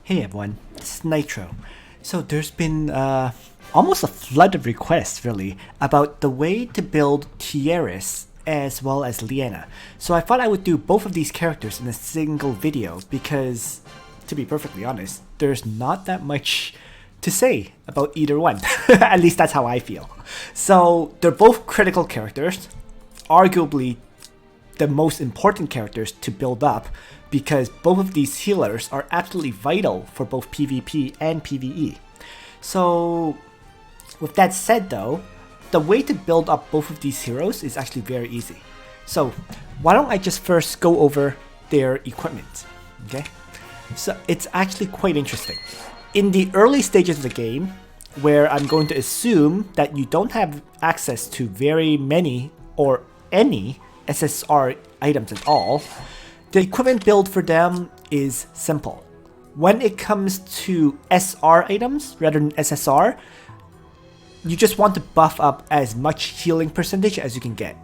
Hey everyone, this is Nitro. So there's been almost a flood of requests really about the way to build Tiaris as well as Liana. So I thought I would do both of these characters in a single video because, to be perfectly honest, there's not that much to say about either one. At least that's how I feel. So they're both critical characters, arguably the most important characters to build up because both of these healers are absolutely vital for both PvP and PvE. So with that said though, the way to build up both of these heroes is actually very easy. So why don't I just first go over their equipment, okay? So it's actually quite interesting. In the early stages of the game, where I'm going to assume that you don't have access to very many or any SSR items at all, the equipment build for them is simple. When it comes to SR items rather than SSR, you just want to buff up as much healing percentage as you can get.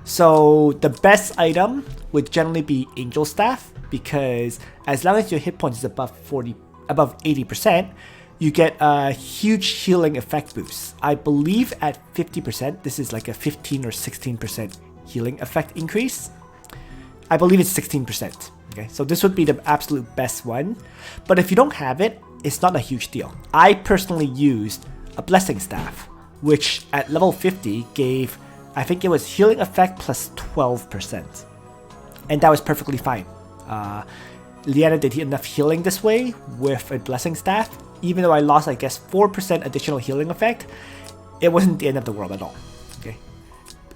So the best item would generally be Angel Staff, because as long as your hit points is above 80%, you get a huge healing effect boost. I believe at 50%, this is like a 15 or 16% healing effect increase. I believe it's 16%. Okay, so this would be the absolute best one. But if you don't have it, it's not a huge deal. I personally used a Blessing Staff, which at level 50 gave, I think it was healing effect plus 12%. And that was perfectly fine. Liana did enough healing this way with a Blessing Staff. Even though I lost, I guess, 4% additional healing effect, it wasn't the end of the world at all. Okay.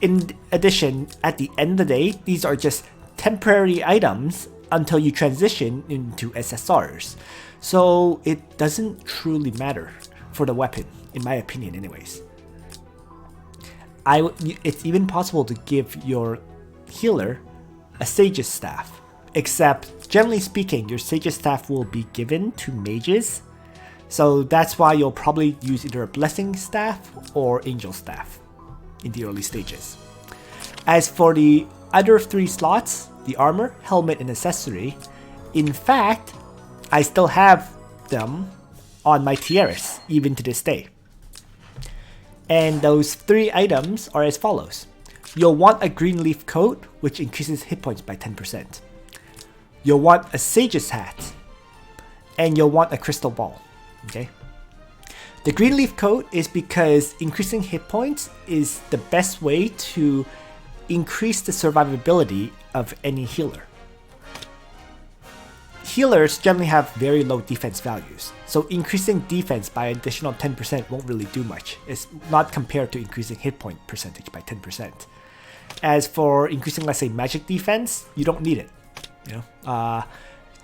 In addition, at the end of the day, these are just temporary items until you transition into SSRs. So it doesn't truly matter for the weapon, in my opinion anyways. It's even possible to give your healer a Sage's Staff, except generally speaking, your Sage's Staff will be given to mages. So that's why you'll probably use either a Blessing Staff or Angel Staff in the early stages. As for the other three slots, the armor, helmet, and accessory, in fact, I still have them on my Tiaras, even to this day. And those three items are as follows. You'll want a green leaf coat, which increases hit points by 10%. You'll want a Sage's Hat, and you'll want a crystal ball. Okay. The green leaf coat is because increasing hit points is the best way to increase the survivability of any healer. Healers generally have very low defense values, so increasing defense by an additional 10% won't really do much. It's not compared to increasing hit point percentage by 10%. As for increasing, let's say, magic defense, you don't need it. You know,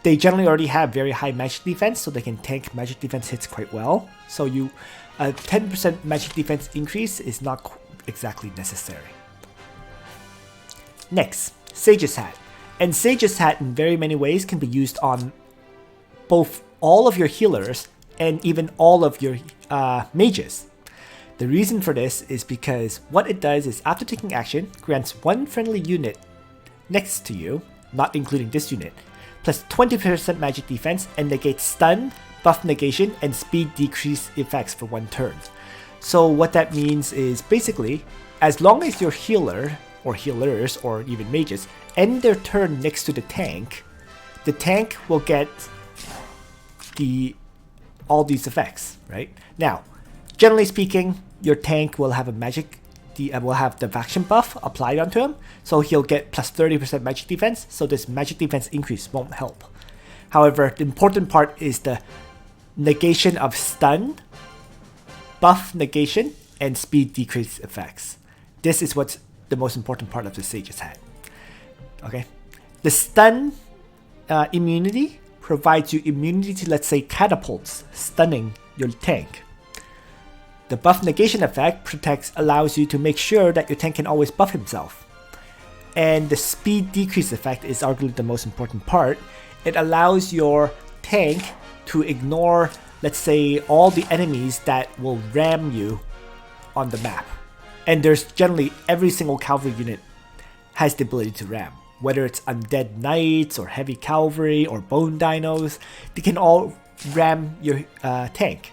they generally already have very high magic defense, so they can tank magic defense hits quite well. So a 10% magic defense increase is not exactly necessary. Next, Sage's Hat. And Sage's Hat in very many ways can be used on both all of your healers and even all of your mages. The reason for this is because what it does is after taking action, grants one friendly unit next to you, not including this unit, plus 20% magic defense and negates stun, buff negation, and speed decrease effects for one turn. So what that means is basically, as long as your healer or healers or even mages end their turn next to the tank will get all these effects, right? Now, generally speaking, your tank will have will have the faction buff applied onto him, so he'll get plus 30% magic defense, so this magic defense increase won't help. However, the important part is the negation of stun, buff negation, and speed decrease effects. This is what's the most important part of the Sage's Hat. Okay, the stun immunity provides you immunity to, let's say, catapults stunning your tank. The buff negation effect allows you to make sure that your tank can always buff himself. And the speed decrease effect is arguably the most important part. It allows your tank to ignore, let's say, all the enemies that will ram you on the map. And there's generally every single cavalry unit has the ability to ram. Whether it's undead knights or heavy cavalry or bone dinos, they can all ram your tank.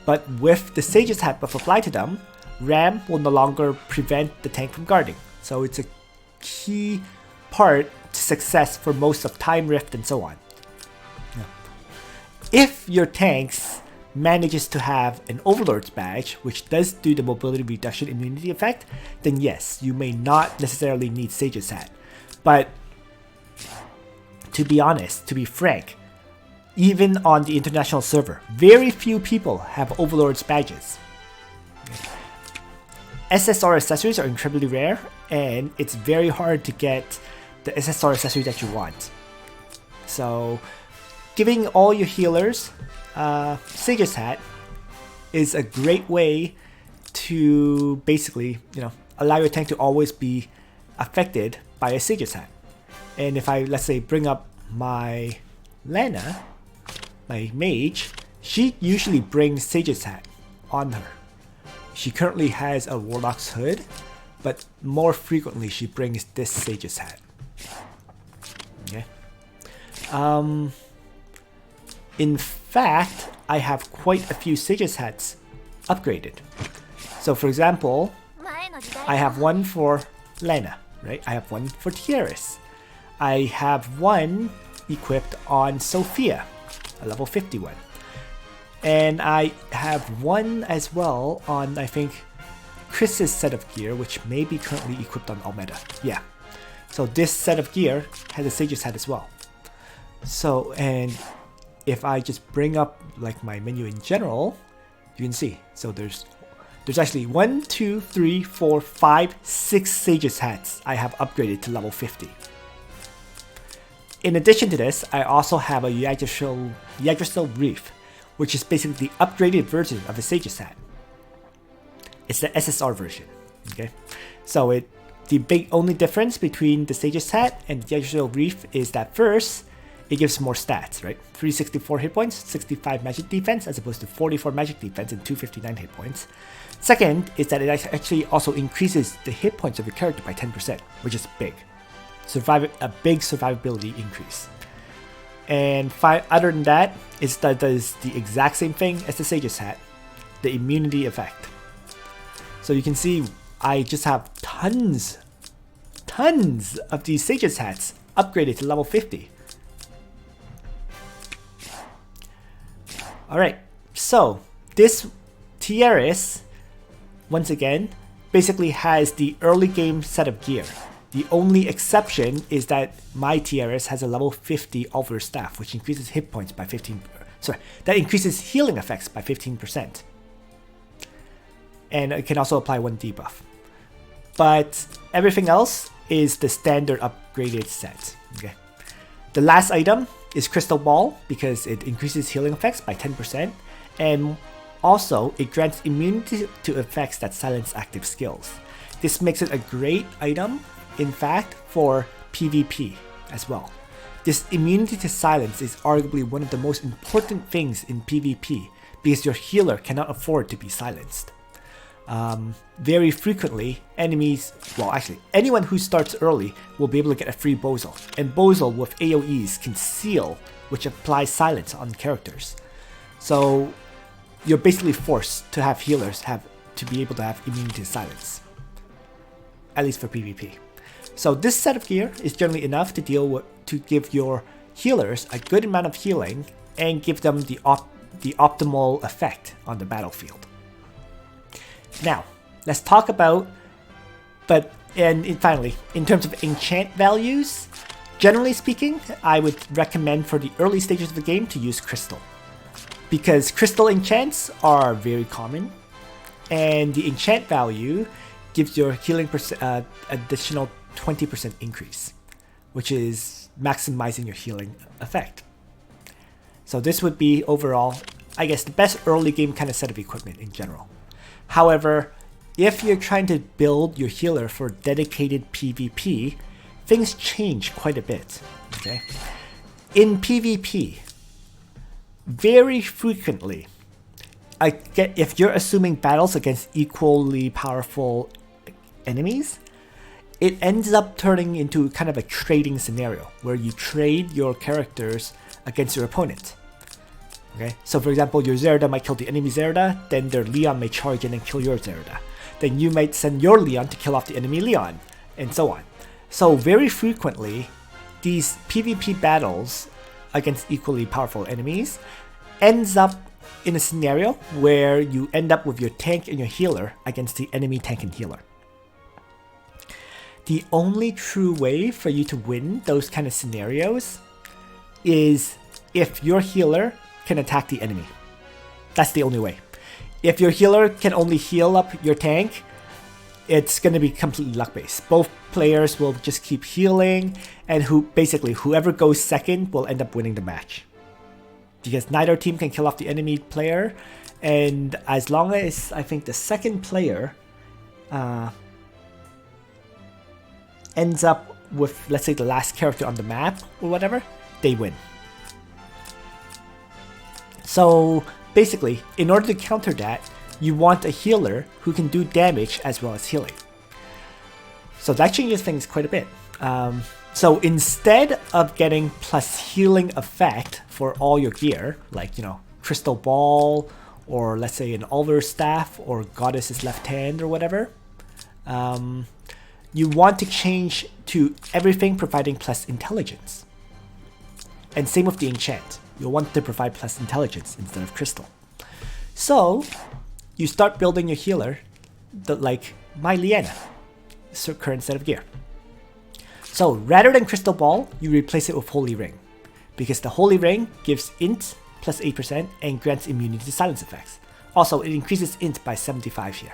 But with the Sage's Hat buff applied to them, ram will no longer prevent the tank from guarding. So it's a key part to success for most of Time Rift and so on. If your tanks manages to have an Overlord's badge, which does do the mobility reduction immunity effect, then yes, you may not necessarily need Sage's Hat. But to be honest, to be frank, even on the international server, very few people have Overlord's badges. SSR accessories are incredibly rare, and it's very hard to get the SSR accessory that you want. So giving all your healers Sage's Hat is a great way to basically, allow your tank to always be affected by a Sage's Hat. And if I, let's say, bring up my Liana, my mage, she usually brings Sage's Hat on her. She currently has a Warlock's Hood, but more frequently she brings this Sage's Hat. Okay. In fact, I have quite a few Sage's Hats upgraded. So for example, I have one for Liana, right? I have one for Tiaris. I have one equipped on Sophia, a level 51. And I have one as well on, I think, Chris's set of gear, which may be currently equipped on Almeda. Yeah. So this set of gear has a Sage's Hat as well. So, and if I just bring up like my menu in general, you can see. So there's actually 1, 2, 3, 4, 5, 6 Sage's Hats I have upgraded to level 50. In addition to this, I also have a Yggdrasil Reef, which is basically the upgraded version of a Sage's Hat. It's the SSR version. Okay, so the big only difference between the Sage's Hat and the Yggdrasil Reef is that first, it gives more stats, right? 364 hit points, 65 magic defense, as opposed to 44 magic defense and 259 hit points. Second is that it actually also increases the hit points of your character by 10%, which is big. A big survivability increase. And other than that, it does the exact same thing as the Sage's Hat, the immunity effect. So you can see I just have tons of these Sage's Hats upgraded to level 50. Alright, so this Tiaris, once again, basically has the early game set of gear. The only exception is that my Tiaris has a level 50 Alvar Staff, which increases hit points by 15%. Sorry, that increases healing effects by 15%. And it can also apply 1 debuff. But everything else is the standard upgraded set. Okay. The last item is Crystal Ball, because it increases healing effects by 10%, and also it grants immunity to effects that silence active skills. This makes it a great item, in fact, for PvP as well. This immunity to silence is arguably one of the most important things in PvP, because your healer cannot afford to be silenced. Very frequently, anyone who starts early will be able to get a free Bozel, and Bozel with AoEs can seal, which applies silence on characters. So you're basically forced to have healers to be able to have immunity to silence, at least for PvP. So this set of gear is generally enough to give your healers a good amount of healing and give them the optimal effect on the battlefield. Now, let's talk about, finally, in terms of enchant values, generally speaking, I would recommend for the early stages of the game to use Crystal. Because Crystal enchants are very common, and the enchant value gives your healing additional 20% increase, which is maximizing your healing effect. So this would be overall, I guess, the best early game kind of set of equipment in general. However, if you're trying to build your healer for dedicated PvP, things change quite a bit. Okay? In PvP, very frequently, if you're assuming battles against equally powerful enemies, it ends up turning into kind of a trading scenario where you trade your characters against your opponent. Okay, so for example, your Zerda might kill the enemy Zerda, then their Leon may charge in and kill your Zerda. Then you might send your Leon to kill off the enemy Leon, and so on. So very frequently, these PvP battles against equally powerful enemies ends up in a scenario where you end up with your tank and your healer against the enemy tank and healer. The only true way for you to win those kind of scenarios is if your healer can attack the enemy. That's the only way. If your healer can only heal up your tank, it's going to be completely luck based. Both players will just keep healing, and whoever goes second will end up winning the match. Because neither team can kill off the enemy player, and as long as I think the second player ends up with, let's say, the last character on the map or whatever, they win. So basically, in order to counter that, you want a healer who can do damage as well as healing. So that changes things quite a bit. So instead of getting plus healing effect for all your gear, like, Crystal Ball, or let's say an Ulver's Staff, or Goddess's Left Hand, or whatever, you want to change to everything providing plus intelligence. And same with the enchant. You'll want to provide plus intelligence instead of crystal. So you start building your healer like my Liana, current set of gear. So rather than Crystal Ball, you replace it with Holy Ring, because the Holy Ring gives int plus 8% and grants immunity to silence effects. Also, it increases int by 75 here.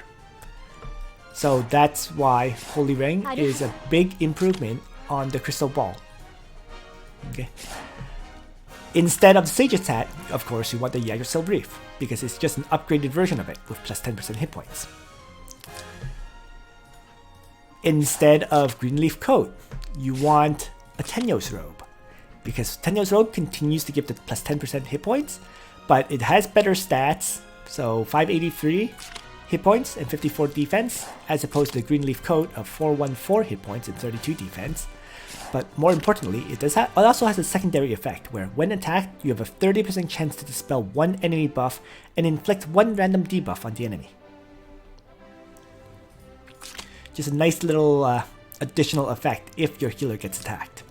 So that's why Holy Ring is a big improvement on the Crystal Ball. Okay. Instead of the Sage's Hat, of course, you want the Yggdrasil Brief, because it's just an upgraded version of it with plus 10% hit points. Instead of Greenleaf Coat, you want a Tenyo's Robe, because Tenyo's Robe continues to give the plus 10% hit points, but it has better stats, so 583 hit points and 54 defense, as opposed to the Greenleaf Coat of 414 hit points and 32 defense. But more importantly, it also has a secondary effect where when attacked, you have a 30% chance to dispel one enemy buff and inflict one random debuff on the enemy. Just a nice little additional effect if your healer gets attacked.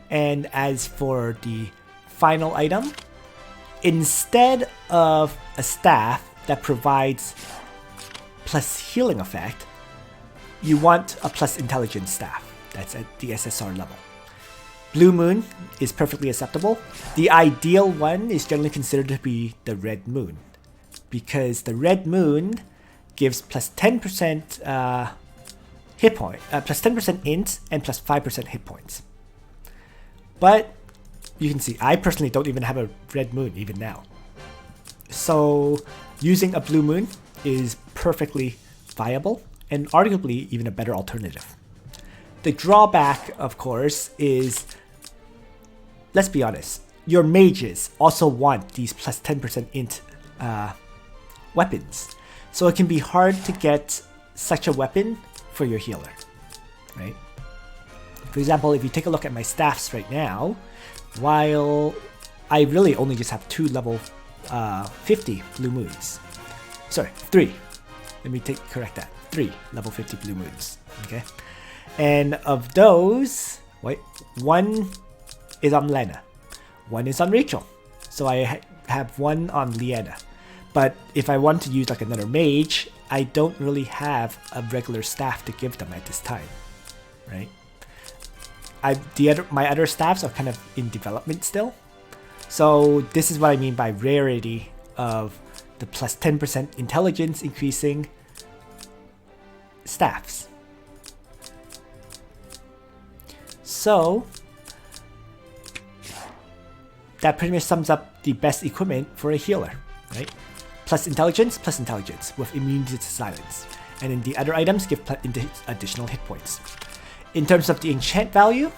And as for the final item, instead of a staff that provides plus healing effect, you want a plus intelligence staff. That's at the SSR level. Blue Moon is perfectly acceptable. The ideal one is generally considered to be the Red Moon, because the Red Moon gives plus 10% hit point, plus 10% int and plus 5% hit points. But you can see I personally don't even have a Red Moon even now. So using a Blue Moon is perfectly viable and arguably even a better alternative. The drawback, of course, is, let's be honest, your mages also want these plus 10% int weapons. So it can be hard to get such a weapon for your healer, right? For example, if you take a look at my staffs right now, while I really only just have 2 level 50 Blue Moons. Sorry, 3. Let me correct that. 3 level 50 Blue Moons, okay? And of those, one is on Lena, one is on Rachel. So I have one on Liana. But if I want to use like another mage, I don't really have a regular staff to give them at this time, right? My other staffs are kind of in development still. So this is what I mean by rarity of the plus 10% intelligence increasing staffs. So that pretty much sums up the best equipment for a healer, right? Plus intelligence with immunity to silence. And then the other items give additional hit points. In terms of the enchant value,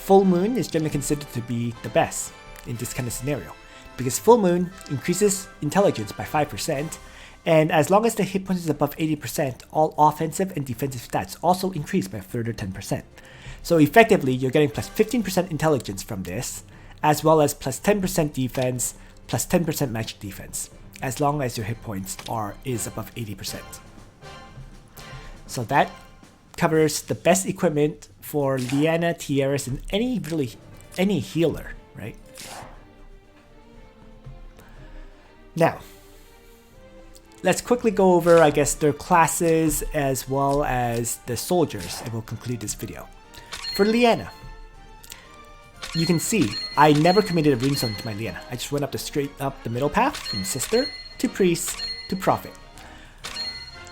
Full Moon is generally considered to be the best in this kind of scenario, because Full Moon increases intelligence by 5%, and as long as the hit points is above 80%, all offensive and defensive stats also increase by a further 10%. So effectively, you're getting plus 15% intelligence from this, as well as plus 10% defense, plus 10% magic defense, as long as your hit points is above 80%. So that covers the best equipment for Liana, Tiaras, and any healer, right? Now, let's quickly go over, I guess, their classes as well as the soldiers, and we'll conclude this video. For Liana, you can see I never committed a runestone to my Liana. I just went straight up the middle path from Sister to Priest to Prophet.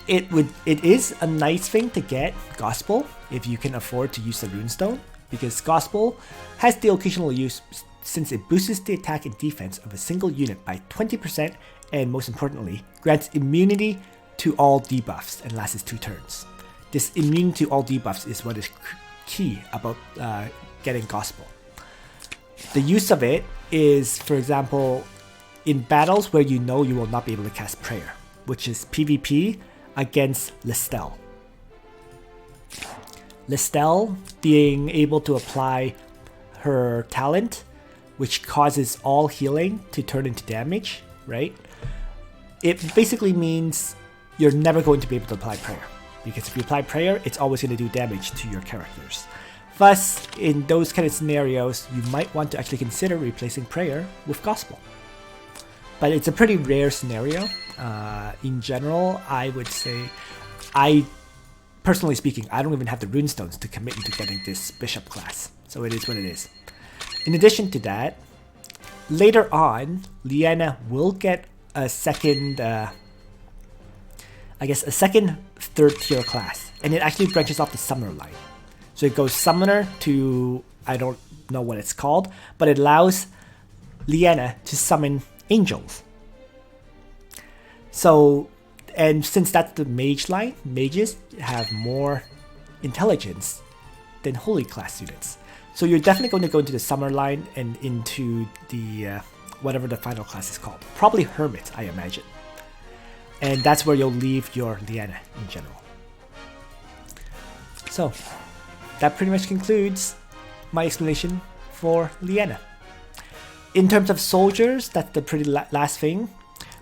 It is a nice thing to get Gospel if you can afford to use the runestone, because Gospel has the occasional use since it boosts the attack and defense of a single unit by 20%, and most importantly, grants immunity to all debuffs and lasts 2 turns. This immunity to all debuffs is what is key about getting Gospel. The use of it is, for example, in battles where you know you will not be able to cast Prayer, which is PvP against Listel. Listel being able to apply her talent, which causes all healing to turn into damage, right? It basically means you're never going to be able to apply Prayer, because if you apply Prayer, it's always going to do damage to your characters. Thus, in those kind of scenarios, you might want to actually consider replacing Prayer with Gospel. But it's a pretty rare scenario. In general, I would say, personally speaking, I don't even have the runestones to commit into getting this bishop class. So it is what it is. In addition to that, later on, Liana will get a second, a second third tier class. And it actually branches off the summoner line. So it goes summoner to, I don't know what it's called, but it allows Liana to summon angels. So, and since that's the mage line, mages have more intelligence than holy class units. So you're definitely going to go into the summoner line and into the, whatever the final class is called. Probably Hermit, I imagine. And that's where you'll leave your Liana in general. So, that pretty much concludes my explanation for Liana. In terms of soldiers, that's the pretty last thing.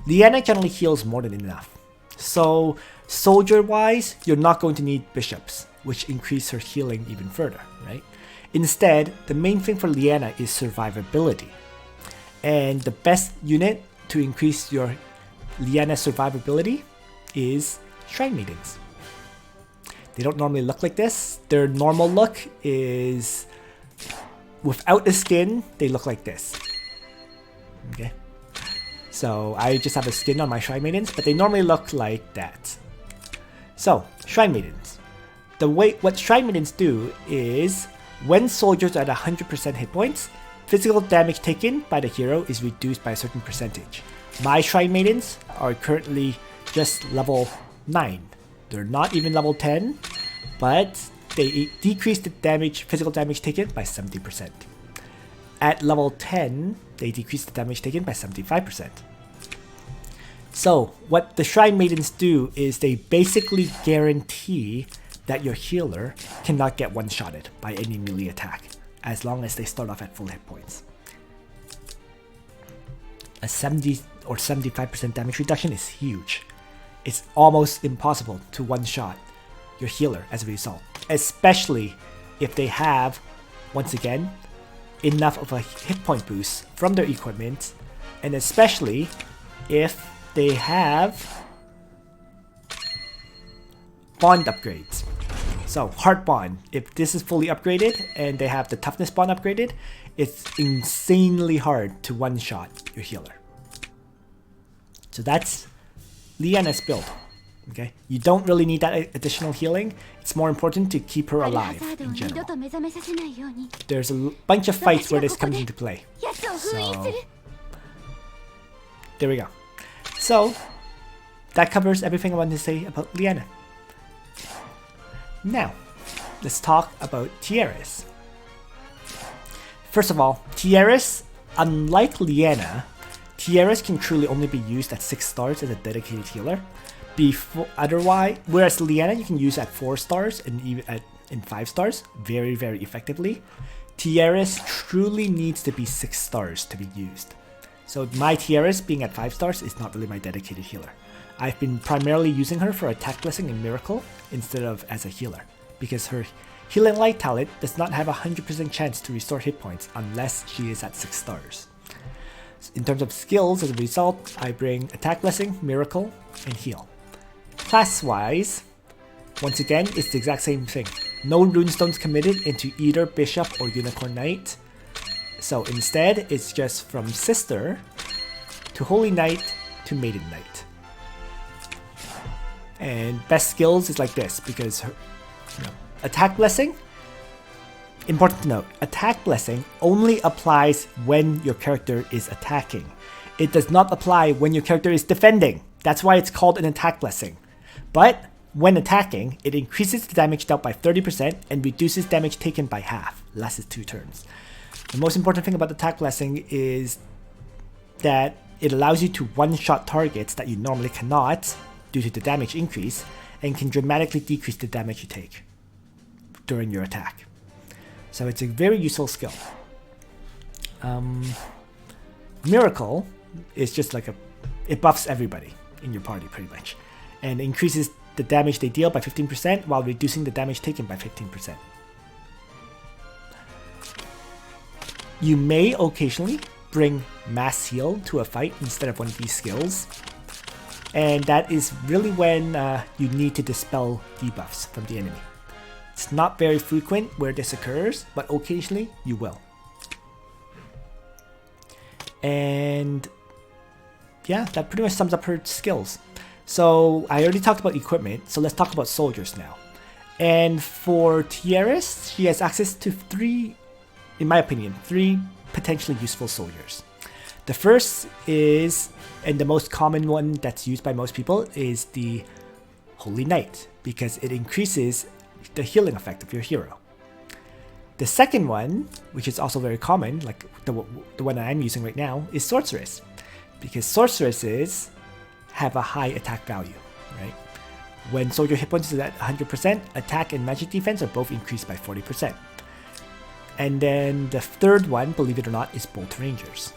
Liana generally heals more than enough. So soldier-wise, you're not going to need bishops, which increase her healing even further, right? Instead, the main thing for Liana is survivability. And the best unit to increase your Liana survivability is Shrine Maidens. They don't normally look like this. Their normal look is, without the skin, they look like this. Okay. So I just have a skin on my Shrine Maidens, but they normally look like that. So, Shrine Maidens. What Shrine Maidens do is, when soldiers are at 100% hit points, physical damage taken by the hero is reduced by a certain percentage. My Shrine Maidens are currently just level 9. They're not even level 10, but they decrease the physical damage taken by 70%. At level 10, they decrease the damage taken by 75%. So, what the Shrine Maidens do is they basically guarantee that your healer cannot get one-shotted by any melee attack, as long as they start off at full hit points. A 70 or 75% damage reduction is huge. It's almost impossible to one-shot your healer as a result, especially if they have, once again, enough of a hit point boost from their equipment, and especially if they have bond upgrades. So, Heart Bond, if this is fully upgraded and they have the Toughness Bond upgraded, it's insanely hard to one-shot your healer. So that's Liana's build. Okay, you don't really need that additional healing. It's more important to keep her alive in general. There's a bunch of fights where this comes into play. So there we go. So that covers everything I wanted to say about Liana. Now, let's talk about Tiaris. First of all, Tiaris, unlike Liana, Tiaris can truly only be used at 6 stars as a dedicated healer. Whereas Liana you can use at 4 stars and even in 5 stars very, very effectively. Tiaris truly needs to be 6 stars to be used. So my Tiaras being at 5 stars is not really my dedicated healer. I've been primarily using her for attack blessing and miracle instead of as a healer, because her healing light talent does not have a 100% chance to restore hit points unless she is at 6 stars. In terms of skills, as a result, I bring attack blessing, miracle, and heal. Class wise, once again, it's the exact same thing. No runestones committed into either bishop or unicorn knight. So instead, it's just from sister to holy knight to maiden knight. And best skills is like this, because her, attack blessing, important to note, attack blessing only applies when your character is attacking. It does not apply when your character is defending. That's why it's called an attack blessing. But when attacking, it increases the damage dealt by 30% and reduces damage taken by half, lasts 2 turns. The most important thing about attack blessing is that it allows you to one-shot targets that you normally cannot due to the damage increase, and can dramatically decrease the damage you take during your attack. So it's a very useful skill. Miracle is just like it buffs everybody in your party pretty much, and increases the damage they deal by 15% while reducing the damage taken by 15%. You may occasionally bring mass heal to a fight instead of one of these skills, and that is really when you need to dispel debuffs from the enemy. It's not very frequent where this occurs, but occasionally you will. And yeah, that pretty much sums up her skills. So I already talked about equipment, so let's talk about soldiers now. And for Tiaris, she has access to 3, in my opinion, 3 potentially useful soldiers. The first is, and the most common one that's used by most people, is the Holy Knight, because it increases the healing effect of your hero. The second one, which is also very common, like the one that I'm using right now, is Sorceress, because Sorceresses have a high attack value, right? When soldier hit points is at 100%, attack and magic defense are both increased by 40%. And then the third one, believe it or not, is Bolt Rangers.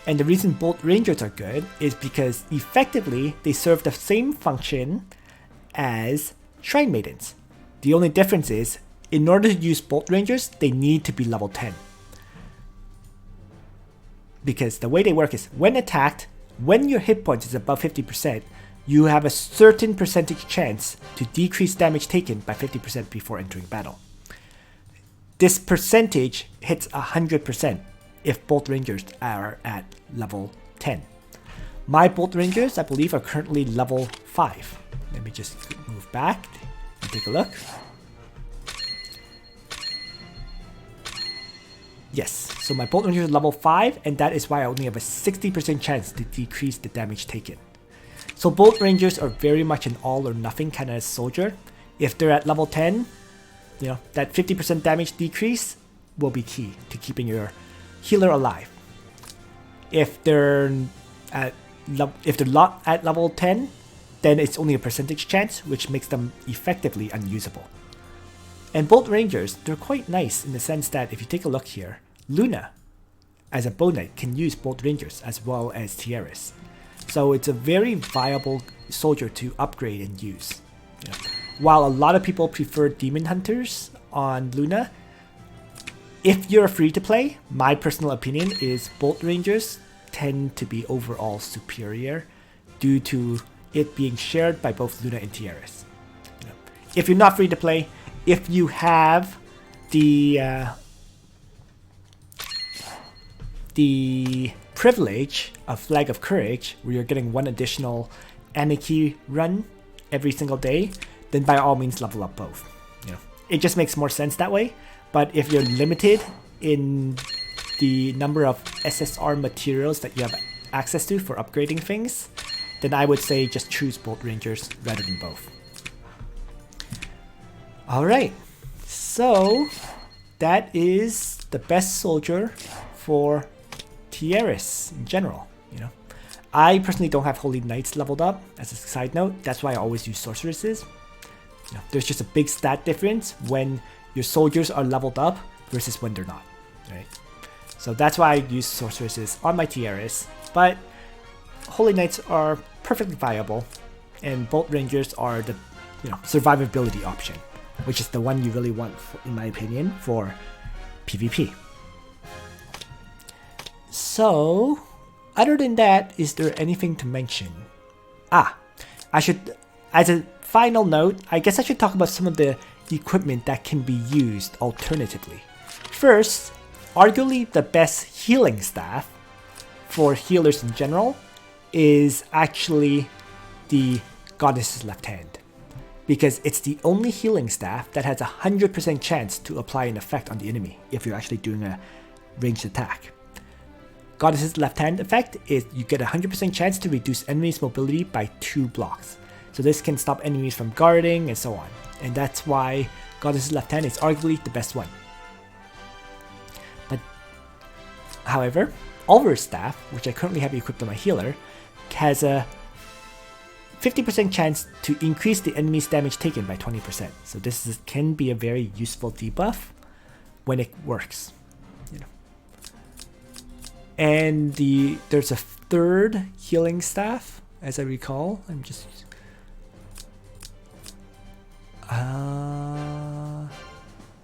And the reason Bolt Rangers are good is because effectively they serve the same function as Shrine Maidens. The only difference is, in order to use Bolt Rangers, they need to be level 10. Because the way they work is, when attacked, when your hit points is above 50%, you have a certain percentage chance to decrease damage taken by 50% before entering battle. This percentage hits 100% if Bolt Rangers are at level 10. My Bolt Rangers, I believe, are currently level 5. Let me just move back and take a look. Yes, so my Bolt Rangers are level 5, and that is why I only have a 60% chance to decrease the damage taken. So Bolt Rangers are very much an all or nothing kind of soldier. If they're at level 10, that 50% damage decrease will be key to keeping your healer alive. If they're not at level 10, then it's only a percentage chance, which makes them effectively unusable. And Bolt Rangers, they're quite nice in the sense that if you take a look here, Luna, as a bow knight, can use Bolt Rangers as well as Tiaris. So it's a very viable soldier to upgrade and use. While a lot of people prefer Demon Hunters on Luna, if you're free to play, my personal opinion is Bolt Rangers tend to be overall superior due to it being shared by both Luna and Tiaris. If you're not free to play, if you have the privilege of Flag of Courage, where you're getting 1 additional Anarchy run every single day, then by all means level up both. It just makes more sense that way. But if you're limited in the number of SSR materials that you have access to for upgrading things, then I would say just choose Bolt Rangers rather than both. Alright, so that is the best soldier for Tiaris in general. I personally don't have Holy Knights leveled up, as a side note. That's why I always use Sorceresses. There's just a big stat difference when your soldiers are leveled up versus when they're not, right? So that's why I use Sorceresses on my Tiaris, but Holy Knights are perfectly viable, and Bolt Rangers are the survivability option, which is the one you really want, in my opinion, for PvP. So, other than that, is there anything to mention? I should, as a final note, I guess I should talk about some of the equipment that can be used alternatively. First, arguably the best healing staff for healers in general is actually the Goddess's Left Hand, because it's the only healing staff that has a 100% chance to apply an effect on the enemy if you're actually doing a ranged attack. Goddess's Left Hand effect is you get a 100% chance to reduce enemies' mobility by 2 blocks. So this can stop enemies from guarding and so on. And that's why Goddess's Left Hand is arguably the best one. But, however, Oliver's Staff, which I currently have equipped on my healer, has a 50% chance to increase the enemy's damage taken by 20%. So this can be a very useful debuff when it works. And there's a third healing staff, as I recall. I'm just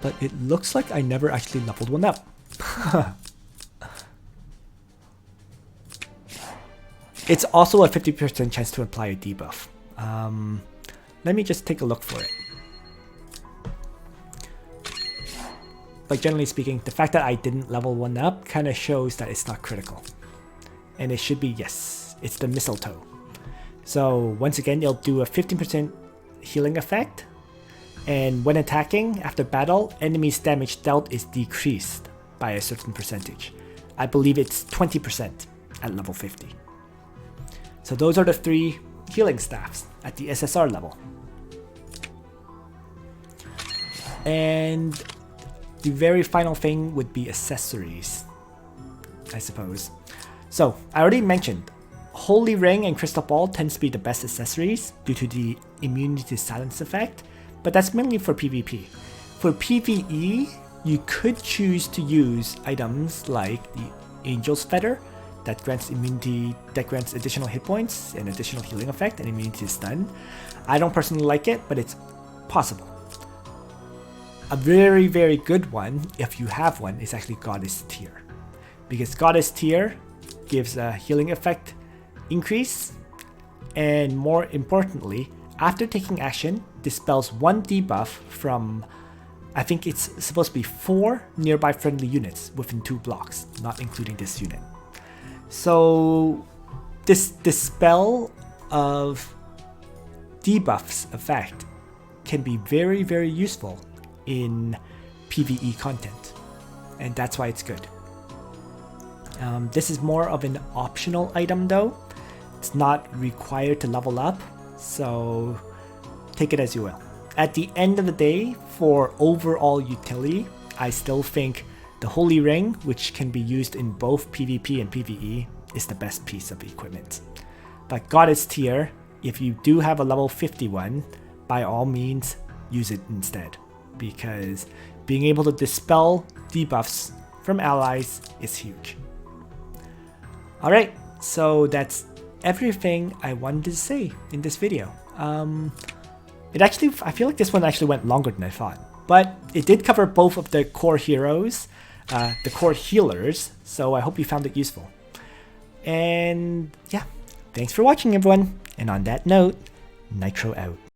but it looks like I never actually leveled one up. It's also a 50% chance to apply a debuff. Let me just take a look for it. But generally speaking, the fact that I didn't level one up kind of shows that it's not critical. And it should be, yes, it's the Mistletoe. So once again, it'll do a 15% healing effect. And when attacking, after battle, enemies' damage dealt is decreased by a certain percentage. I believe it's 20% at level 50. So those are the 3 healing staffs at the SSR level. And the very final thing would be accessories, I suppose. So, I already mentioned, Holy Ring and Crystal Ball tends to be the best accessories due to the immunity to silence effect, but that's mainly for PvP. For PvE, you could choose to use items like the Angel's Feather that grants additional hit points and additional healing effect and immunity to stun. I don't personally like it, but it's possible. A very, very good one, if you have one, is actually Goddess Tier. Because Goddess Tier gives a healing effect increase, and more importantly, after taking action, dispels 1 debuff from, I think it's supposed to be 4 nearby friendly units within 2 blocks, not including this unit. So this dispel of debuffs effect can be very, very useful in PvE content, and that's why it's good. This is more of an optional item though. It's not required to level up, so take it as you will. At the end of the day, for overall utility, I still think the Holy Ring, which can be used in both PvP and PvE, is the best piece of equipment. But Goddess Tier, if you do have a level 51, by all means use it instead, because being able to dispel debuffs from allies is huge. Alright, so that's everything I wanted to say in this video. I feel like this one actually went longer than I thought, but it did cover both of the core heroes, the core healers, so I hope you found it useful. And yeah, thanks for watching everyone, and on that note, Nitro out.